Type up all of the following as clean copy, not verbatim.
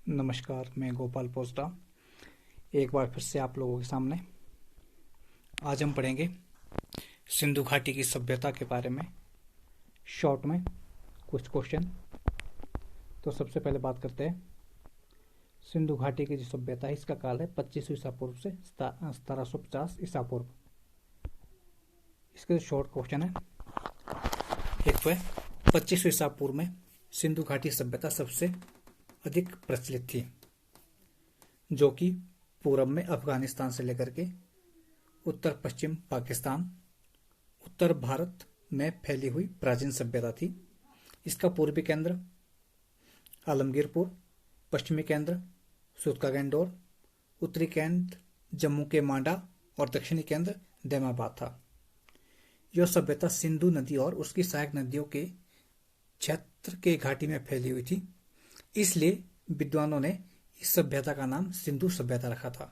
नमस्कार, मैं गोपाल पोस्टा एक बार फिर से आप लोगों के सामने। आज हम पढ़ेंगे सिंधु घाटी की सभ्यता के बारे में, शॉर्ट में कुछ क्वेश्चन। तो सबसे पहले बात करते हैं सिंधु घाटी की जो सभ्यता है, इसका काल है 25 ईसा पूर्व से 1750 ईसा पूर्व। इसके जो शॉर्ट क्वेश्चन है, एक तो है 25 ईसा पूर्व में सिंधु घाटी सभ्यता सबसे अधिक प्रचलित थी, जो कि पूरब में अफगानिस्तान से लेकर के उत्तर पश्चिम पाकिस्तान, उत्तर भारत में फैली हुई प्राचीन सभ्यता थी। इसका पूर्वी केंद्र आलमगीरपुर, पश्चिमी केंद्र सूतका गंडोर, उत्तरी केंद्र जम्मू के मांडा और दक्षिणी केंद्र दैमाबाद था। यह सभ्यता सिंधु नदी और उसकी सहायक नदियों के क्षेत्र के घाटी में फैली हुई थी, इसलिए विद्वानों ने इस सभ्यता का नाम सिंधु सभ्यता रखा था।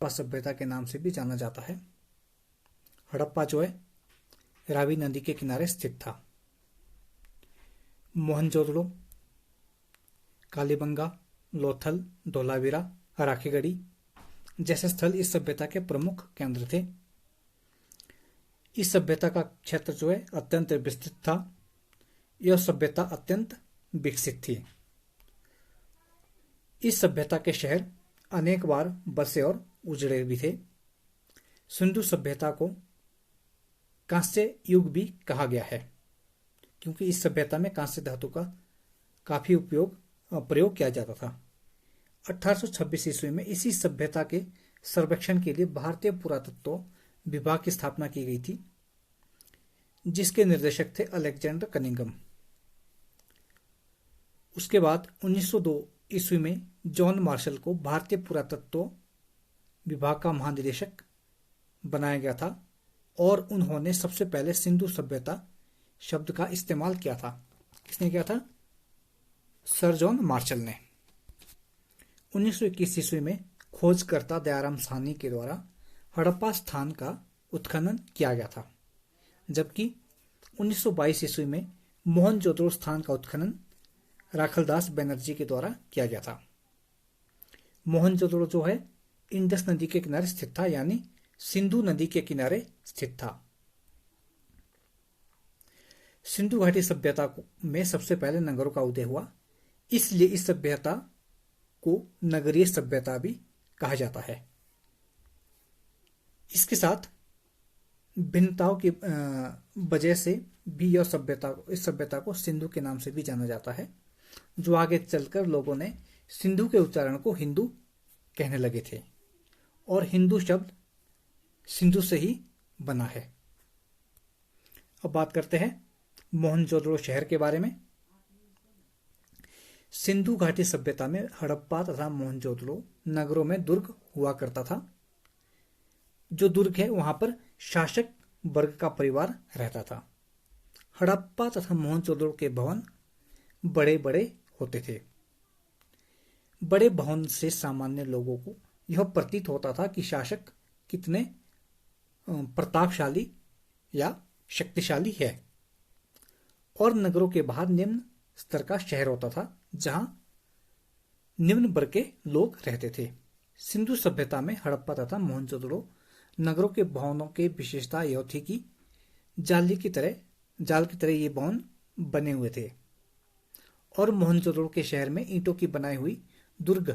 हड़प्पा सभ्यता के नाम से भी जाना जाता है। हड़प्पा जो है रावी नदी के किनारे स्थित था। मोहनजोदड़ो, कालीबंगा, लोथल, धोलावीरा, राखीगढ़ी जैसे स्थल इस सभ्यता के प्रमुख केंद्र थे। इस सभ्यता का क्षेत्र जो है अत्यंत विस्तृत था। यह सभ्यता अत्यंत विकसित थी। इस सभ्यता के शहर अनेक बार बसे और उजड़े भी थे। सिंधु सभ्यता को कांस्य युग भी कहा गया है, क्योंकि इस सभ्यता में कांस्य धातु का काफी प्रयोग किया जाता था। 1826 ईस्वी में इसी सभ्यता के सर्वेक्षण के लिए भारतीय पुरातत्व विभाग की स्थापना की गई थी, जिसके निर्देशक थे अलेक्जेंडर कनिंघम। उसके बाद 1902 ईस्वी में जॉन मार्शल को भारतीय पुरातत्व विभाग का महानिदेशक बनाया गया था और उन्होंने सबसे पहले सिंधु सभ्यता शब्द का इस्तेमाल किया था। किसने किया था? सर जॉन मार्शल ने। 1921 ईस्वी में खोजकर्ता दयाराम साहनी के द्वारा हड़प्पा स्थान का उत्खनन किया गया था, जबकि 1922 ईस्वी में मोहनजोदड़ो स्थान का उत्खनन राखलदास बनर्जी के द्वारा किया गया था। मोहनजोदड़ो जो है इंडस नदी के किनारे स्थित था, यानी सिंधु नदी के किनारे स्थित था। सिंधु घाटी सभ्यता में सबसे पहले नगरों का उदय हुआ, इसलिए इस सभ्यता को नगरीय सभ्यता भी कहा जाता है। इसके साथ भिन्नताओं की वजह से भी इस सभ्यता को सिंधु के नाम से भी जाना जाता है, जो आगे चलकर लोगों ने सिंधु के उच्चारण को हिंदू कहने लगे थे और हिंदू शब्द सिंधु से ही बना है। अब बात करते हैं मोहनजोदड़ो शहर के बारे में। सिंधु घाटी सभ्यता में हड़प्पा तथा मोहनजोदड़ो नगरों में दुर्ग हुआ करता था। जो दुर्ग है वहां पर शासक वर्ग का परिवार रहता था। हड़प्पा तथा मोहनजोदड़ो के भवन बड़े बड़े होते थे। बड़े भवन से सामान्य लोगों को यह प्रतीत होता था कि शासक कितने प्रतापशाली या शक्तिशाली है। और नगरों के बाहर निम्न स्तर का शहर होता था, जहां निम्न वर्ग के लोग रहते थे। सिंधु सभ्यता में हड़प्पा तथा मोहनजोदड़ो नगरों के भवनों की विशेषता यह थी कि जाल की तरह ये भवन बने हुए थे। और मोहनजोदड़ो के शहर में ईंटों की बनाई हुई दुर्ग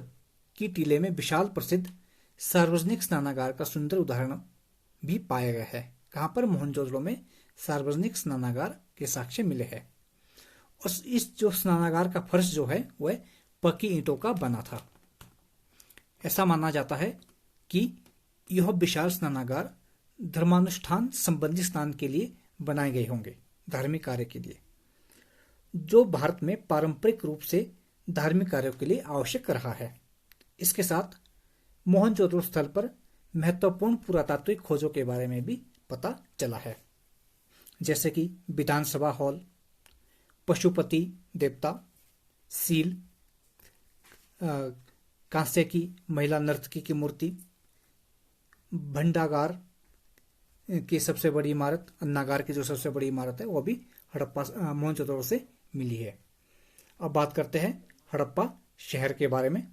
की टीले में विशाल प्रसिद्ध सार्वजनिक स्नानागार का सुंदर उदाहरण भी पाया गया है। कहां पर? मोहनजोदड़ो में सार्वजनिक स्नानागार के साक्ष्य मिले हैं। और इस जो स्नानागार का फर्श जो है वह पक्की ईंटों का बना था। ऐसा माना जाता है कि यह विशाल स्नानागार धर्मानुष्ठान संबंधी स्नान के लिए बनाए गए होंगे, धार्मिक कार्य के लिए, जो भारत में पारंपरिक रूप से धार्मिक कार्यों के लिए आवश्यक रहा है। इसके साथ मोहनजोदड़ो स्थल पर महत्वपूर्ण पुरातात्विक खोजों के बारे में भी पता चला है, जैसे कि विधानसभा हॉल, पशुपति देवता, सील, कांसे की महिला नर्तकी की मूर्ति, भंडागार की सबसे बड़ी इमारत, अन्नागार की जो सबसे बड़ी इमारत है, वो भी हड़प्पा मोहनजोदड़ो से मिली है। अब बात करते हैं हड़प्पा शहर के बारे में।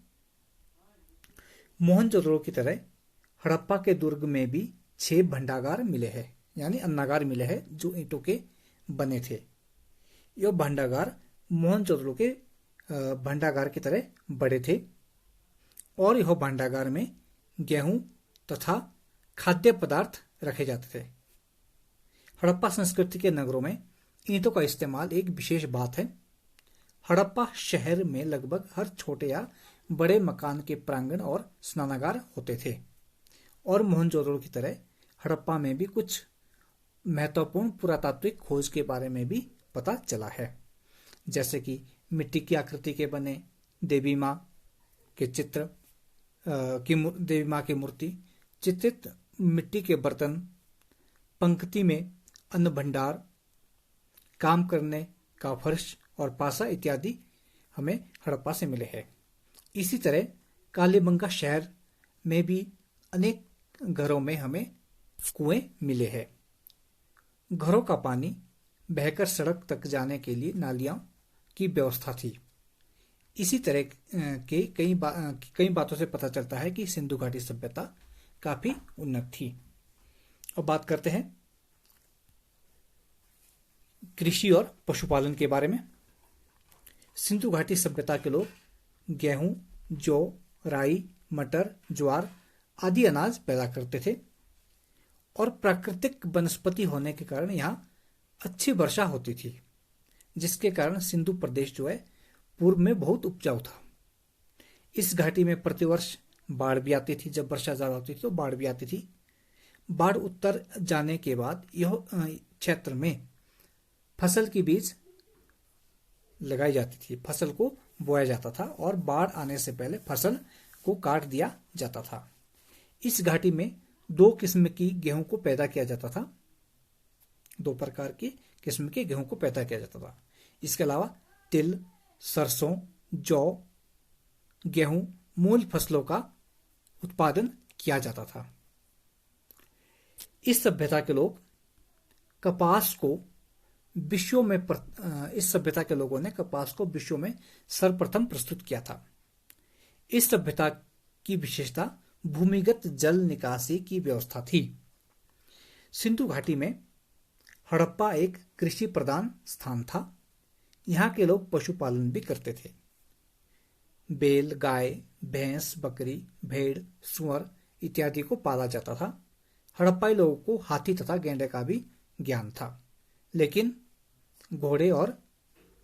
मोहनजोदड़ो की तरह हड़प्पा के दुर्ग में भी 6 भंडागार मिले हैं, यानी अन्नागार मिले हैं जो ईंटों के बने थे। यह भंडागार मोहनजोदड़ो के भंडागार की तरह बड़े थे और यह भंडागार में गेहूं तथा खाद्य पदार्थ रखे जाते थे। हड़प्पा संस्कृति के नगरों में ईंटों का इस्तेमाल एक विशेष बात है। हड़प्पा शहर में लगभग हर छोटे या बड़े मकान के प्रांगण और स्नानागार होते थे और मोहनजोदड़ो की तरह हड़प्पा में भी कुछ महत्वपूर्ण पुरातात्विक खोज के बारे में भी पता चला है, जैसे कि मिट्टी की आकृति के बने देवी माँ के चित्र देवी माँ की मूर्ति, चित्रित मिट्टी के बर्तन, पंक्ति में अन्न भंडार, काम करने का फर्श और पासा इत्यादि हमें हड़प्पा से मिले हैं। इसी तरह कालीबंगा शहर में भी अनेक घरों में हमें कुएं मिले हैं। घरों का पानी बहकर सड़क तक जाने के लिए नालियों की व्यवस्था थी। इसी तरह के कई बातों से पता चलता है कि सिंधु घाटी सभ्यता काफी उन्नत थी। अब बात करते हैं कृषि और पशुपालन के बारे में। सिंधु घाटी सभ्यता के लोग गेहूं, जौ, राई, मटर, ज्वार आदि अनाज पैदा करते थे और प्राकृतिक वनस्पति होने के कारण यहाँ अच्छी वर्षा होती थी, जिसके कारण सिंधु प्रदेश जो है पूर्व में बहुत उपजाऊ था। इस घाटी में प्रतिवर्ष बाढ़ भी आती थी। जब वर्षा ज्यादा होती थी तो बाढ़ भी आती थी। बाढ़ उतर जाने के बाद यह क्षेत्र में फसल की बीज लगाई जाती थी, फसल को बोया जाता था और बाढ़ आने से पहले फसल को काट दिया जाता था। इस घाटी में 2 किस्म की गेहूं को पैदा किया जाता था। 2 प्रकार की किस्म के गेहूं को पैदा किया जाता था। इसके अलावा तिल, सरसों, जौ, गेहूं मूल फसलों का उत्पादन किया जाता था। इस सभ्यता के लोग कपास को विश्व में इस सभ्यता के लोगों ने कपास को विश्व में सर्वप्रथम प्रस्तुत किया था। इस सभ्यता की विशेषता भूमिगत जल निकासी की व्यवस्था थी। सिंधु घाटी में हड़प्पा एक कृषि प्रधान स्थान था। यहाँ के लोग पशुपालन भी करते थे। बैल, गाय, भैंस, बकरी, भेड़, सुअर इत्यादि को पाला जाता था। हड़प्पाई लोगों को हाथी तथा गैंडे का भी ज्ञान था, लेकिन घोड़े और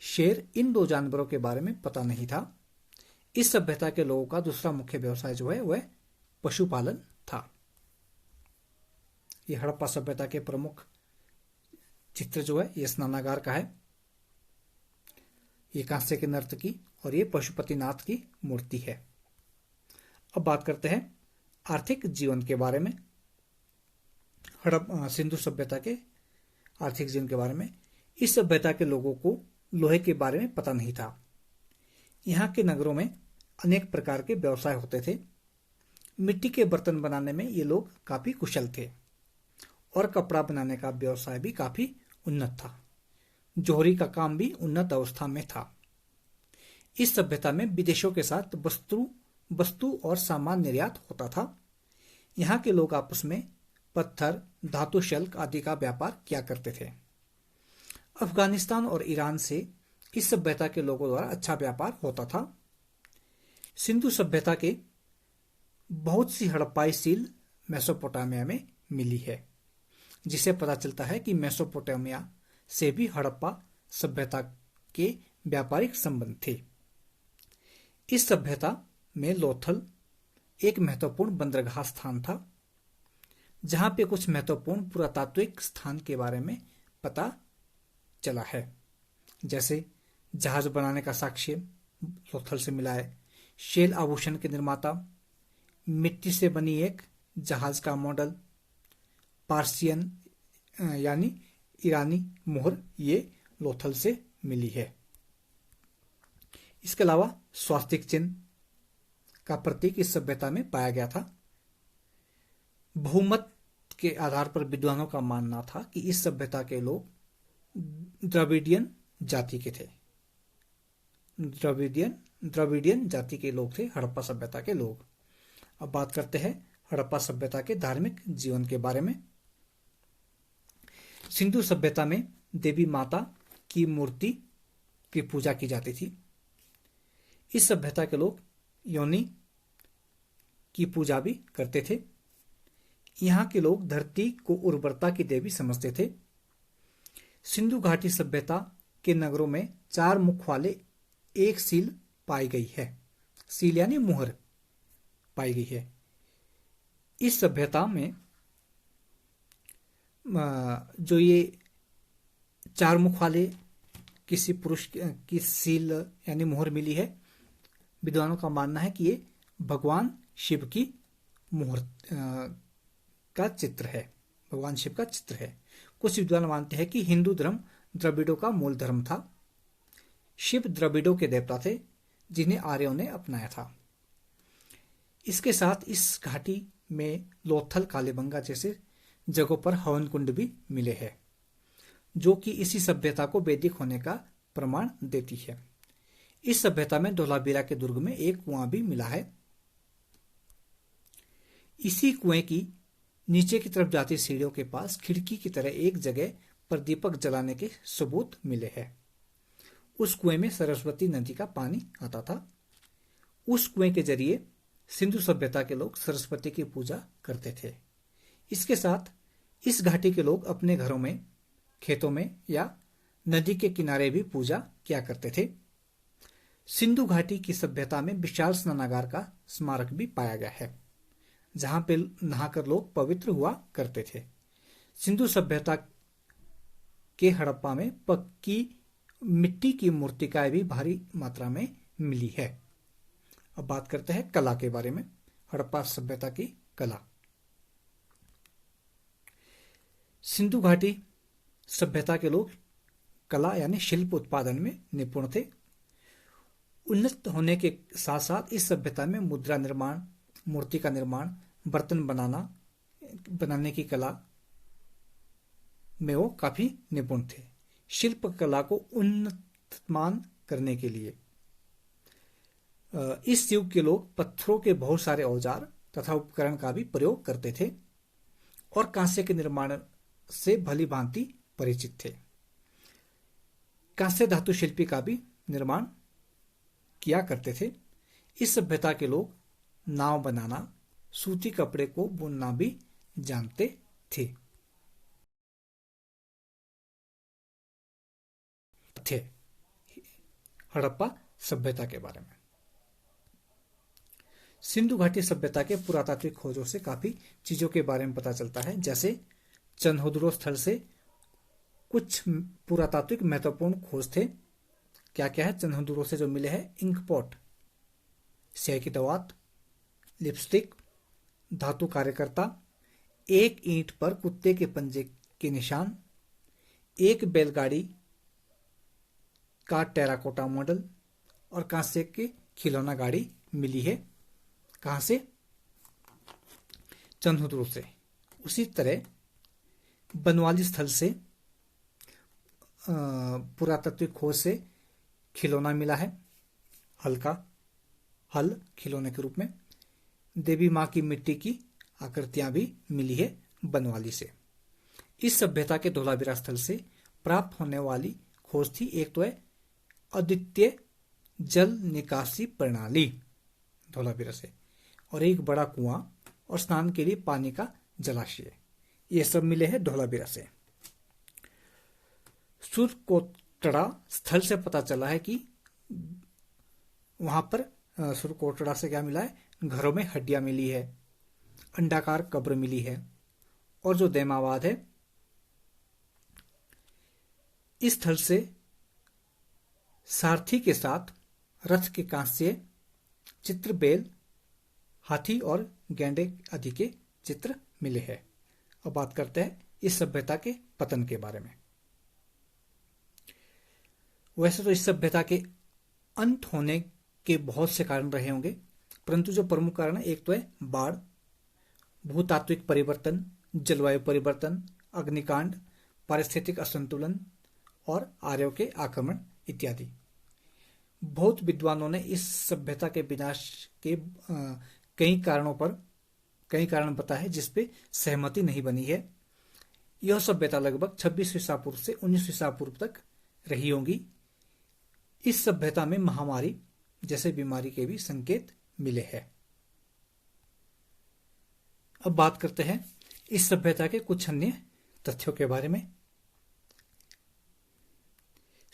शेर इन 2 जानवरों के बारे में पता नहीं था। इस सभ्यता के लोगों का दूसरा मुख्य व्यवसाय जो है वह पशुपालन था। यह हड़प्पा सभ्यता के प्रमुख चित्र जो है ये स्नानागार का है। ये कांस्य के नर्तकी और ये पशुपतिनाथ की मूर्ति है। अब बात करते हैं आर्थिक जीवन के बारे में। सिंधु सभ्यता के आर्थिक जीवन के बारे में। इस सभ्यता के लोगों को लोहे के बारे में पता नहीं था। यहाँ के नगरों में अनेक प्रकार के व्यवसाय होते थे। मिट्टी के बर्तन बनाने में ये लोग काफी कुशल थे और कपड़ा बनाने का व्यवसाय भी काफी उन्नत था। जोहरी का काम भी उन्नत अवस्था में था। इस सभ्यता में विदेशों के साथ वस्तु और सामान निर्यात होता था। यहाँ के लोग आपस में पत्थर, धातु शल्क आदि का व्यापार किया करते थे। अफगानिस्तान और ईरान से इस सभ्यता के लोगों द्वारा अच्छा व्यापार होता था। सिंधु सभ्यता के बहुत सी हड़प्पाई सील मेसोपोटामिया में मिली है, जिसे पता चलता है कि मेसोपोटामिया से भी हड़प्पा सभ्यता के व्यापारिक संबंध थे। इस सभ्यता में लोथल एक महत्वपूर्ण बंदरगाह स्थान था, जहां पे कुछ महत्वपूर्ण पुरातात्विक स्थान के बारे में पता चला है, जैसे जहाज बनाने का साक्ष्य लोथल से मिला है, शेल आभूषण के निर्माता, मिट्टी से बनी एक जहाज का मॉडल, पार्सियन यानी ईरानी मोहर ये लोथल से मिली है। इसके अलावा स्वास्तिक चिन्ह का प्रतीक इस सभ्यता में पाया गया था। बहुमत के आधार पर विद्वानों का मानना था कि इस सभ्यता के लोग द्रविडियन जाति के थे। द्रविडियन जाति के लोग थे हड़प्पा सभ्यता के लोग। अब बात करते हैं हड़प्पा सभ्यता के धार्मिक जीवन के बारे में। सिंधु सभ्यता में देवी माता की मूर्ति की पूजा की जाती थी। इस सभ्यता के लोग योनि की पूजा भी करते थे। यहाँ के लोग धरती को उर्वरता की देवी समझते थे। सिंधु घाटी सभ्यता के नगरों में 4 मुख वाले एक सील पाई गई है। सील यानी मुहर पाई गई है। इस सभ्यता में जो ये 4 मुख वाले किसी पुरुष की सील यानी मुहर मिली है, विद्वानों का मानना है कि ये भगवान शिव की मुहर का चित्र है। भगवान शिव का चित्र है। कुछ विद्वान मानते हैं कि हिंदू धर्म द्रविड़ों का मूल धर्म था। शिव द्रविड़ों के देवता थे जिन्हें आर्यों ने अपनाया था। इसके साथ इस घाटी में लोथल, कालीबंगा जैसे जगहों पर हवन कुंड भी मिले हैं, जो कि इसी सभ्यता को वैदिक होने का प्रमाण देती है। इस सभ्यता में धोलावीरा के दुर्ग में एक कुआं भी मिला है। इसी कुएं की नीचे की तरफ जाती सीढ़ियों के पास खिड़की की तरह एक जगह पर दीपक जलाने के सबूत मिले हैं। उस कुएं में सरस्वती नदी का पानी आता था। उस कुएं के जरिए सिंधु सभ्यता के लोग सरस्वती की पूजा करते थे। इसके साथ इस घाटी के लोग अपने घरों में, खेतों में या नदी के किनारे भी पूजा किया करते थे। सिंधु घाटी की सभ्यता में विशाल स्नानागार का स्मारक भी पाया गया है, जहां पे नहाकर लोग पवित्र हुआ करते थे। सिंधु सभ्यता के हड़प्पा में पक्की मिट्टी की मूर्तिकाएं भी भारी मात्रा में मिली है। अब बात करते हैं कला के बारे में। हड़प्पा सभ्यता की कला। सिंधु घाटी सभ्यता के लोग कला यानी शिल्प उत्पादन में निपुण थे। उन्नत होने के साथ साथ इस सभ्यता में मुद्रा निर्माण, मूर्ति का निर्माण, बर्तन बनाने की कला में वो काफी निपुण थे। शिल्प कला को उन्नतमान करने के लिए इस युग के लोग पत्थरों के बहुत सारे औजार तथा उपकरण का भी प्रयोग करते थे और कांसे के निर्माण से भली भांति परिचित थे। कांस्य धातु शिल्पी का भी निर्माण किया करते थे। इस सभ्यता के लोग नाव बनाना, सूती कपड़े को बुनना भी जानते थे। हड़प्पा सभ्यता के बारे में। सिंधु घाटी सभ्यता के पुरातात्विक खोजों से काफी चीजों के बारे में पता चलता है, जैसे चन्होद्रो स्थल से कुछ पुरातात्विक महत्वपूर्ण खोज थे। क्या क्या है? चन्होद्रो से जो मिले हैं इंक पॉट, स्याही की दवात, लिपस्टिक, धातु कार्यकर्ता, एक ईंट पर कुत्ते के पंजे के निशान, एक बैलगाड़ी का टेराकोटा मॉडल और कांसे की खिलौना गाड़ी मिली है। कहां से? चन्होद्रो से। उसी तरह बनवाली स्थल से पुरातात्विक खोज से खिलौना मिला है, हल खिलौने के रूप में। देवी मां की मिट्टी की आकृतियां भी मिली है बनवाली से। इस सभ्यता के धोलावीरा स्थल से प्राप्त होने वाली खोज थी, एक तो है अद्वितीय जल निकासी प्रणाली धोलावीरा से, और एक बड़ा कुआं और स्नान के लिए पानी का जलाशय। ये सब मिले हैं धोलावीरा से। सुरकोटड़ा स्थल से पता चला है कि वहां पर सुरकोटड़ा से क्या मिला है? घरों में हड्डियां मिली है, अंडाकार कब्र मिली है, और जो दैमाबाद है इस स्थल से सारथी के साथ रथ के कांस्य चित्र, बैल, हाथी और गैंडे आदि के चित्र मिले हैं। अब बात करते हैं इस सभ्यता के पतन के बारे में। वैसे तो इस सभ्यता के अंत होने के बहुत से कारण रहे होंगे, परंतु जो प्रमुख कारण है, एक तो है बाढ़, भूतात्विक परिवर्तन, जलवायु परिवर्तन, अग्निकांड, पारिस्थितिक असंतुलन और आर्यों के आक्रमण इत्यादि। बहुत विद्वानों ने इस सभ्यता के विनाश के कई कारण बताए जिस पे सहमति नहीं बनी है। यह सभ्यता लगभग 26 ईसा पूर्व से 19 ईसा पूर्व तक रही होंगी। इस सभ्यता में महामारी जैसे बीमारी के भी संकेत मिले हैं। अब बात करते हैं इस सभ्यता के कुछ अन्य तथ्यों के बारे में।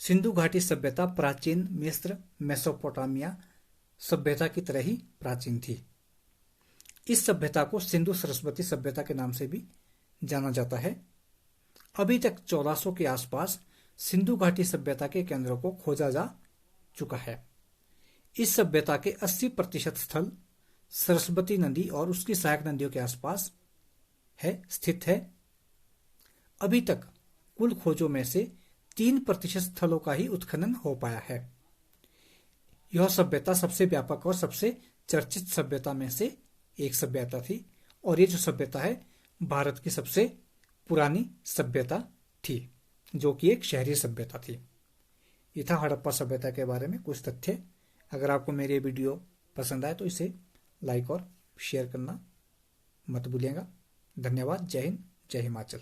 सिंधु घाटी सभ्यता प्राचीन मिस्र मेसोपोटामिया सभ्यता की तरह ही प्राचीन थी। इस सभ्यता को सिंधु सरस्वती सभ्यता के नाम से भी जाना जाता है। अभी तक 1400 के आसपास सिंधु घाटी सभ्यता के केंद्रों को खोजा जा चुका है। इस सभ्यता के 80% स्थल सरस्वती नदी और उसकी सहायक नदियों के आसपास स्थित है। अभी तक कुल खोजों में से 3% स्थलों का ही उत्खनन हो पाया है। यह सभ्यता सबसे व्यापक और सबसे चर्चित सभ्यता में से एक सभ्यता थी और ये जो सभ्यता है भारत की सबसे पुरानी सभ्यता थी, जो कि एक शहरी सभ्यता थी। ये था हड़प्पा सभ्यता के बारे में कुछ तथ्य। अगर आपको मेरी वीडियो पसंद आए तो इसे लाइक और शेयर करना मत भूलिएगा। धन्यवाद। जय हिंद, जय हिमाचल।